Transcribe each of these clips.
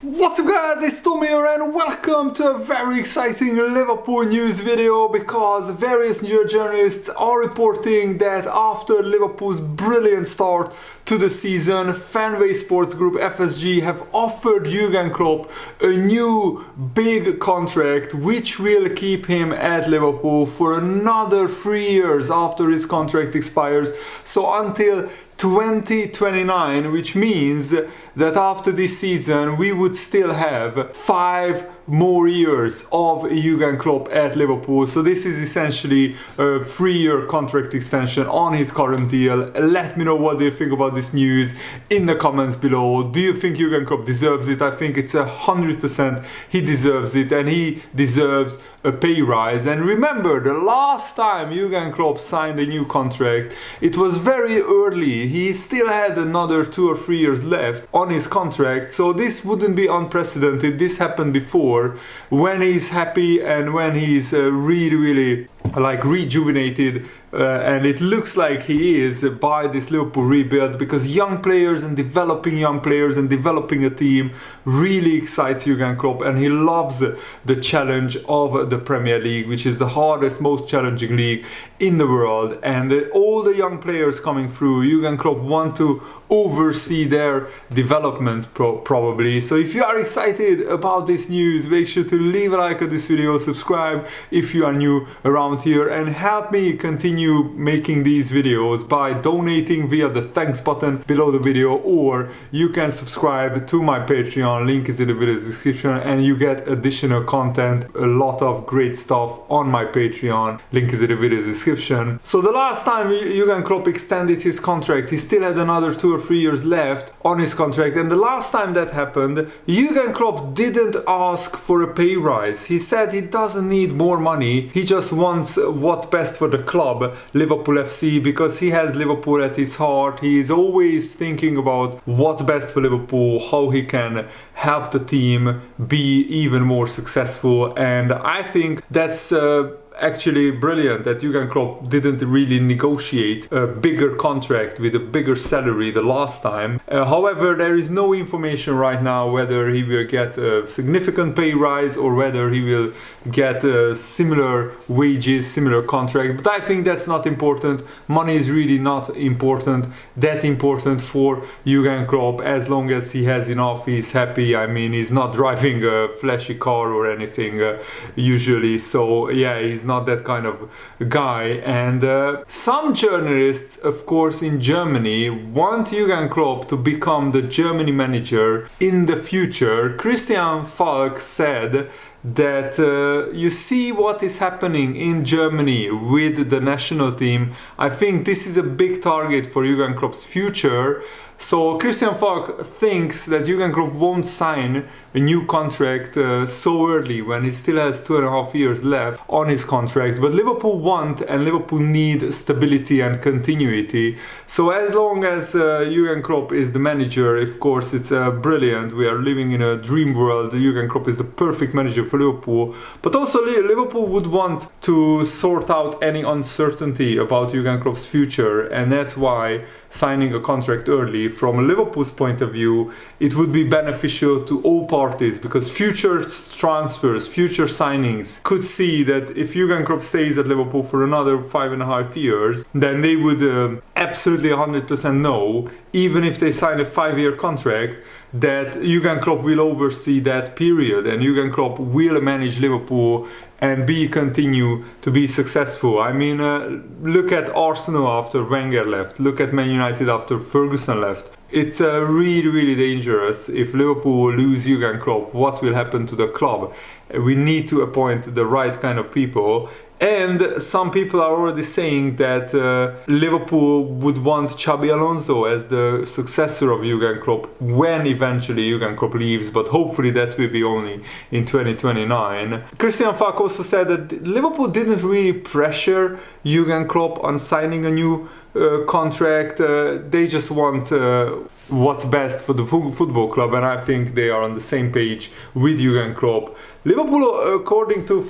What's up guys, it's Tom here and welcome to a very exciting Liverpool news video because various journalists are reporting that after Liverpool's brilliant start to the season, Fanzone Sports Group FSG have offered Jurgen Klopp a new big contract which will keep him at Liverpool for another 3 years after his contract expires, so until 2029, which means that after this season we would still have 5 more years of Jurgen Klopp at Liverpool. So this is essentially a 3-year contract extension on his current deal. Let me know what do you think about this news in the comments below. Do you think Jurgen Klopp deserves it? I think it's 100% he deserves it, and he deserves a pay rise. And remember, the last time Jurgen Klopp signed a new contract, it was very early. He still had another 2 or 3 years left on his contract, so this wouldn't be unprecedented. This happened before when he's happy and when he's really like rejuvenated, and it looks like he is by this Liverpool rebuild, because young players and developing a team really excites Jurgen Klopp, and he loves the challenge of the Premier League, which is the hardest, most challenging league in the world. And all the young players coming through, Jurgen Klopp want to oversee their development probably. So if you are excited about this news, make sure to leave a like on this video, subscribe if you are new around here, and help me continue making these videos by donating via the thanks button below the video, or you can subscribe to my Patreon, link is in the video description, and you get additional content, a lot of great stuff on my Patreon, link is in the video description. So the last time Jurgen Klopp extended his contract, he still had another 2 or 3 years left on his contract, and the last time that happened, Jurgen Klopp didn't ask for a pay rise. He said he doesn't need more money, he just wants what's best for the club, Liverpool FC, because he has Liverpool at his heart. He is always thinking about what's best for Liverpool, how he can help the team be even more successful. And I think that's actually brilliant that Jurgen Klopp didn't really negotiate a bigger contract with a bigger salary the last time. However, there is no information right now whether he will get a significant pay rise or whether he will get similar wages, similar contract, but I think that's not important. Money is really not that important for Jurgen Klopp. As long as he has enough, he's happy. I mean, he's not driving a flashy car or anything usually, so yeah, he's not that kind of guy. And some journalists, of course, in Germany want Jurgen Klopp to become the Germany manager in the future. Christian Falk said that you see what is happening in Germany with the national team. I think this is a big target for Jurgen Klopp's future. So Christian Falk thinks that Jurgen Klopp won't sign a new contract so early when he still has 2.5 years left on his contract. But Liverpool want and Liverpool need stability and continuity. So as long as Jurgen Klopp is the manager, of course it's brilliant. We are living in a dream world. Jurgen Klopp is the perfect manager for Liverpool. But also Liverpool would want to sort out any uncertainty about Jurgen Klopp's future, and that's why signing a contract early, from Liverpool's point of view, it would be beneficial to all parties, because future transfers, future signings could see that if Jurgen Klopp stays at Liverpool for another 5.5 years, then they would absolutely 100% know, even if they sign a 5-year contract, that Jurgen Klopp will oversee that period and Jurgen Klopp will manage Liverpool and continue to be successful. I mean, look at Arsenal after Wenger left, look at Man United after Ferguson left. It's really dangerous if Liverpool lose Jurgen Klopp. What will happen to the club? We need to appoint the right kind of people. And some people are already saying that Liverpool would want Xabi Alonso as the successor of Jurgen Klopp when eventually Jurgen Klopp leaves, but hopefully that will be only in 2029. Christian Falk also said that Liverpool didn't really pressure Jurgen Klopp on signing a new contract. They just want what's best for the football club, and I think they are on the same page with Jurgen Klopp. Liverpool, according to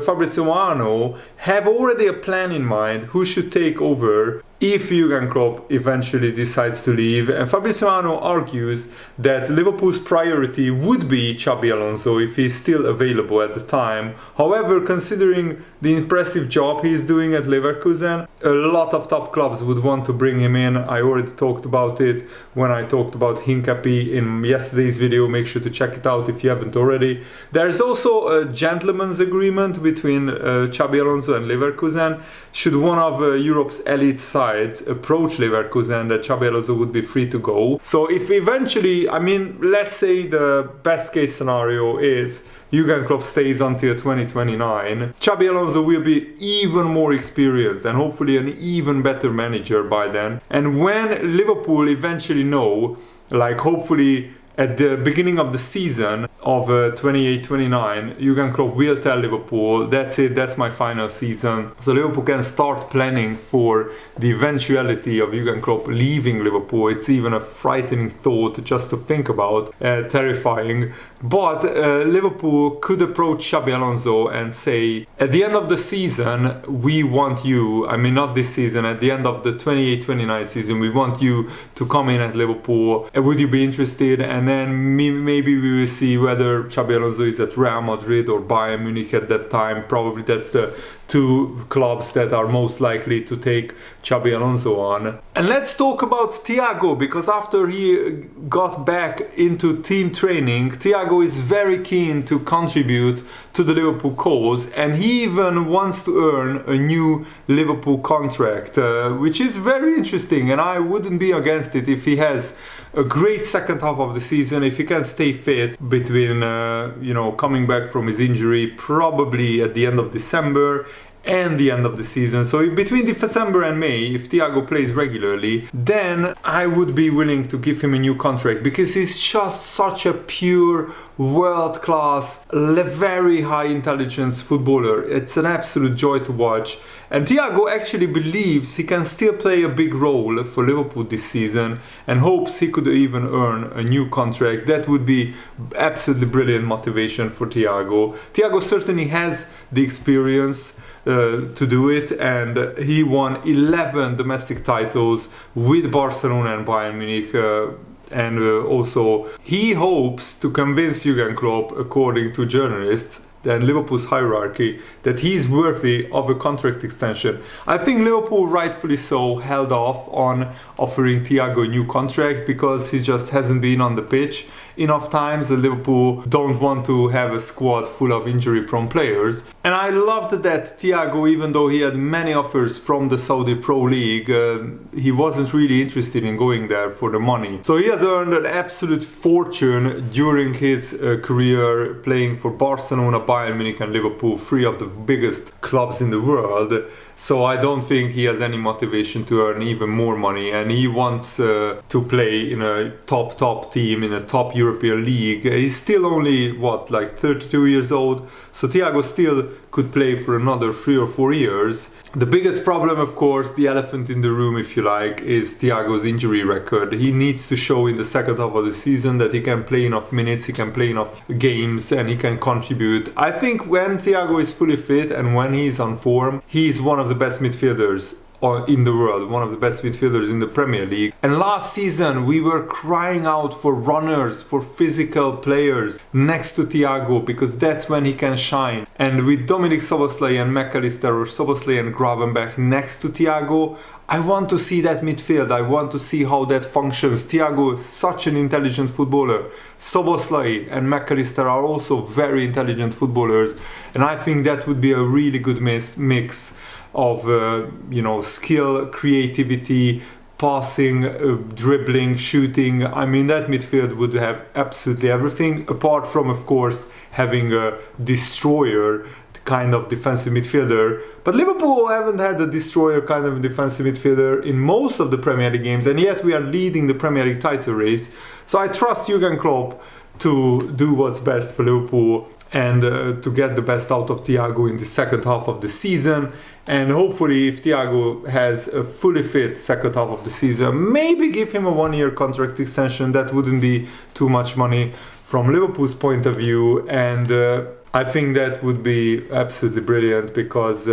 Fabrizio Romano, have already a plan in mind who should take over if Jurgen Klopp eventually decides to leave. And Fabrizio Romano argues that Liverpool's priority would be Xabi Alonso if he's still available at the time. However, considering the impressive job he's doing at Leverkusen, a lot of top clubs would want to bring him in. I already talked about it when I talked about Hincapi in yesterday's video. Make sure to check it out if you haven't already. There's also a gentleman's agreement between Xabi Alonso and Leverkusen. Should one of Europe's elite sides approach Leverkusen, that Xabi Alonso would be free to go. So if eventually, let's say the best case scenario is Jurgen Klopp stays until 2029, Xabi Alonso will be even more experienced and hopefully an even better manager by then. And when Liverpool eventually know, like hopefully at the beginning of the season of 28-29, Jurgen Klopp will tell Liverpool, that's it, that's my final season. So Liverpool can start planning for the eventuality of Jurgen Klopp leaving Liverpool. It's even a frightening thought just to think about, terrifying. But Liverpool could approach Xabi Alonso and say, at the end of the season, we want you, not this season, at the end of the 28-29 season, we want you to come in at Liverpool. Would you be interested? And then maybe we will see whether Xabi Alonso is at Real Madrid or Bayern Munich at that time. Probably that's the two clubs that are most likely to take Xabi Alonso on. And let's talk about Thiago, because after he got back into team training, Thiago is very keen to contribute to the Liverpool cause, and he even wants to earn a new Liverpool contract, which is very interesting, and I wouldn't be against it if he has a great second half of the season, if he can stay fit between coming back from his injury probably at the end of December and the end of the season. So between December and May, if Thiago plays regularly, then I would be willing to give him a new contract, because he's just such a pure, world-class, very high intelligence footballer. It's an absolute joy to watch. And Thiago actually believes he can still play a big role for Liverpool this season and hopes he could even earn a new contract. That would be absolutely brilliant motivation for Thiago. Thiago certainly has the experience to do it, and he won 11 domestic titles with Barcelona and Bayern Munich. And also he hopes to convince Jurgen Klopp, according to journalists and Liverpool's hierarchy, that he's worthy of a contract extension. I think Liverpool, rightfully so, held off on offering Thiago a new contract because he just hasn't been on the pitch enough times, and Liverpool don't want to have a squad full of injury-prone players. And I loved that Thiago, even though he had many offers from the Saudi Pro League, he wasn't really interested in going there for the money. So he has earned an absolute fortune during his career playing for Barcelona, Bayern Munich and Liverpool, three of the biggest clubs in the world. So I don't think he has any motivation to earn even more money, and he wants to play in a top team in a top European league. He's still only 32 years old, so Thiago still could play for another 3 or 4 years. The biggest problem, of course, the elephant in the room, if you like, is Thiago's injury record. He needs to show in the second half of the season that he can play enough minutes, he can play enough games, and he can contribute. I think when Thiago is fully fit and when he's on form, he's one of the best midfielders in the world, one of the best midfielders in the Premier League. And last season we were crying out for runners, for physical players next to Thiago, because that's when he can shine. And with Dominic Szoboszlai and McAllister, or Szoboszlai and Gravenberch next to Thiago, I want to see that midfield. I want to see how that functions. Thiago is such an intelligent footballer. Szoboszlai and McAllister are also very intelligent footballers, and I think that would be a really good mix of skill, creativity, passing, dribbling, shooting. That midfield would have absolutely everything, apart from, of course, having a destroyer kind of defensive midfielder. But Liverpool haven't had a destroyer kind of defensive midfielder in most of the Premier League games, and yet we are leading the Premier League title race. So I trust Jurgen Klopp to do what's best for Liverpool and to get the best out of Thiago in the second half of the season. And hopefully, if Thiago has a fully fit second half of the season, maybe give him a 1-year contract extension. That wouldn't be too much money from Liverpool's point of view. And I think that would be absolutely brilliant, because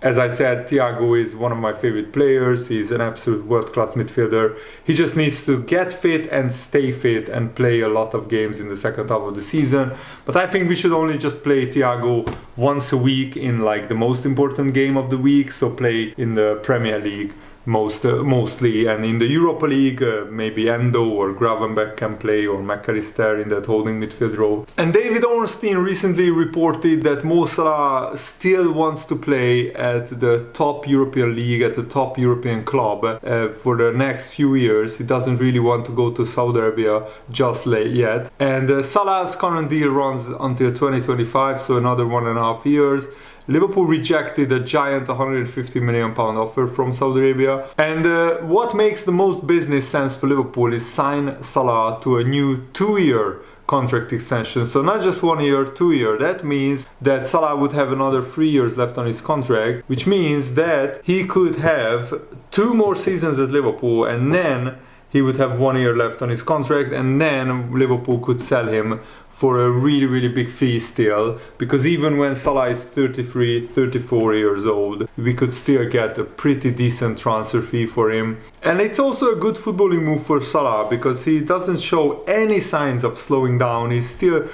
As I said, Thiago is one of my favorite players. He's an absolute world-class midfielder. He just needs to get fit and stay fit and play a lot of games in the second half of the season. But I think we should only just play Thiago once a week in like the most important game of the week. So play in the Premier League mostly, and in the Europa League maybe Endo or Gravenberch can play, or McAllister in that holding midfield role. And David Ornstein recently reported that Mo Salah still wants to play at the top European league, at the top European club for the next few years. He doesn't really want to go to Saudi Arabia just yet. And Salah's current deal runs until 2025, so another 1.5 years. Liverpool rejected a giant £150 million offer from Saudi Arabia. And what makes the most business sense for Liverpool is sign Salah to a new 2-year contract extension. So not just 1 year, 2 year. That means that Salah would have another 3 years left on his contract, which means that he could have 2 more seasons at Liverpool, and then he would have 1 year left on his contract, and then Liverpool could sell him for a really, really big fee still, because even when Salah is 33, 34 years old, we could still get a pretty decent transfer fee for him. And it's also a good footballing move for Salah, because he doesn't show any signs of slowing down. He's still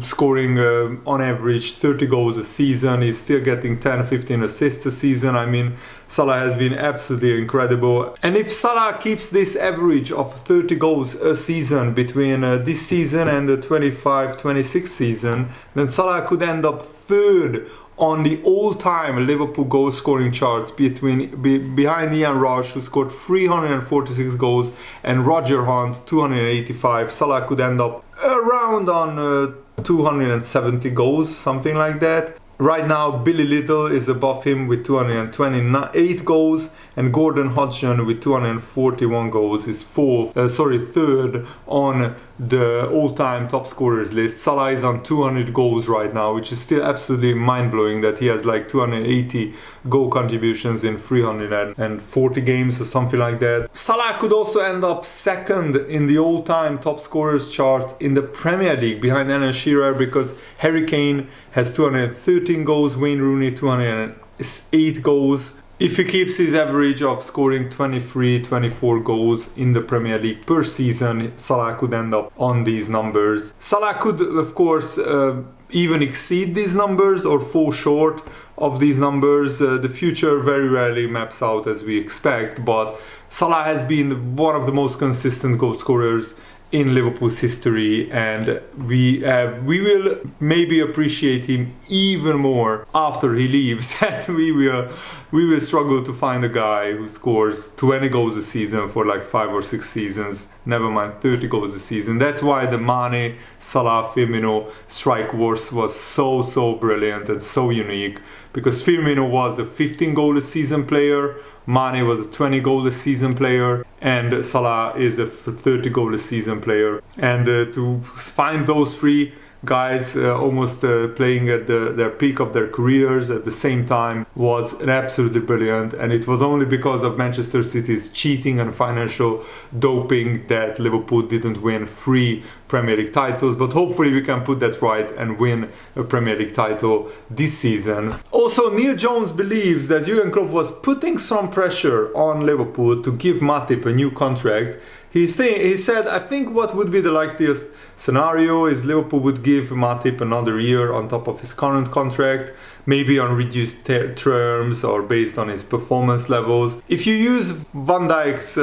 scoring on average 30 goals a season. He's still getting 10-15 assists a season. I mean, Salah has been absolutely incredible. And if Salah keeps this average of 30 goals a season between this season and the 25-26 season, then Salah could end up third on the all-time Liverpool goal scoring charts behind Ian Rush, who scored 346 goals, and Roger Hunt 285. Salah could end up around on 270 goals, something like that. Right now, Billy Little is above him with 228 goals, and Gordon Hodgson with 241 goals is third on the all-time top scorers list. Salah is on 200 goals right now, which is still absolutely mind-blowing that he has like 280 goal contributions in 340 games or something like that. Salah could also end up second in the all-time top scorers chart in the Premier League behind Alan Shearer, because Harry Kane has 213 goals, Wayne Rooney 208 goals. If he keeps his average of scoring 23-24 goals in the Premier League per season, Salah could end up on these numbers. Salah could, of course, even exceed these numbers or fall short of these numbers. The future very rarely maps out as we expect, but Salah has been one of the most consistent goal scorers in Liverpool's history, and we will maybe appreciate him even more after he leaves. And we will struggle to find a guy who scores 20 goals a season for like 5 or 6 seasons, never mind 30 goals a season. That's why the Mane, Salah, Firmino strike wars was so brilliant and so unique, because Firmino was a 15 goal a season player, Mane was a 20 goal a season player, and Salah is a 30 goal a season player. And to find those three guys almost playing at their peak of their careers at the same time was absolutely brilliant. And it was only because of Manchester City's cheating and financial doping that Liverpool didn't win 3 Premier League titles, but hopefully we can put that right and win a Premier League title this season. Also, Neil Jones believes that Jurgen Klopp was putting some pressure on Liverpool to give Matip a new contract. He said, I think what would be the likeliest scenario is Liverpool would give Matip another year on top of his current contract, maybe on reduced terms or based on his performance levels. If you use Van Dijk's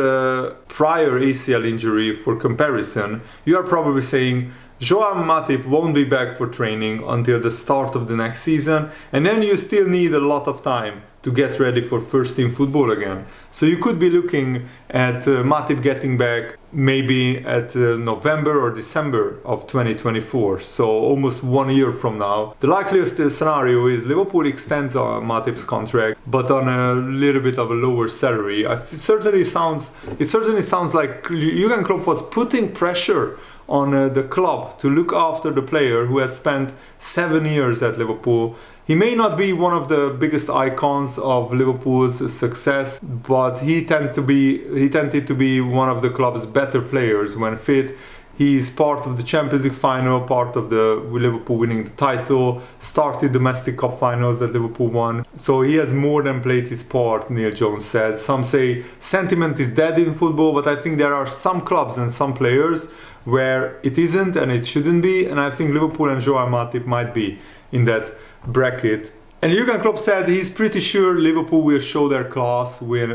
prior ACL injury for comparison, you are probably saying Joao Matip won't be back for training until the start of the next season, and then you still need a lot of time to get ready for first team football again. So you could be looking at Matip getting back maybe at November or December of 2024, so almost 1 year from now. The likeliest scenario is Liverpool extends Matip's contract, but on a little bit of a lower salary. It certainly sounds like Jurgen Klopp was putting pressure on the club to look after the player who has spent 7 years at Liverpool. He may not be one of the biggest icons of Liverpool's success, but he tended to be one of the club's better players when fit. He's part of the Champions League final, part of the Liverpool winning the title, started domestic cup finals that Liverpool won. So he has more than played his part, Neil Jones said. Some say sentiment is dead in football, but I think there are some clubs and some players where it isn't and it shouldn't be. And I think Liverpool and Joao Matip might be in that bracket. And Jurgen Klopp said he's pretty sure Liverpool will show their class when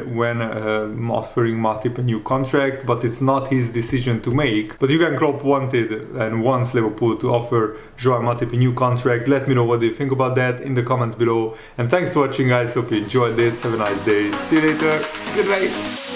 offering Matip a new contract, but it's not his decision to make. But Jurgen Klopp wanted and wants Liverpool to offer Joao Matip a new contract. Let me know what you think about that in the comments below. And thanks for watching, guys. Hope you enjoyed this. Have a nice day. See you later. Goodbye.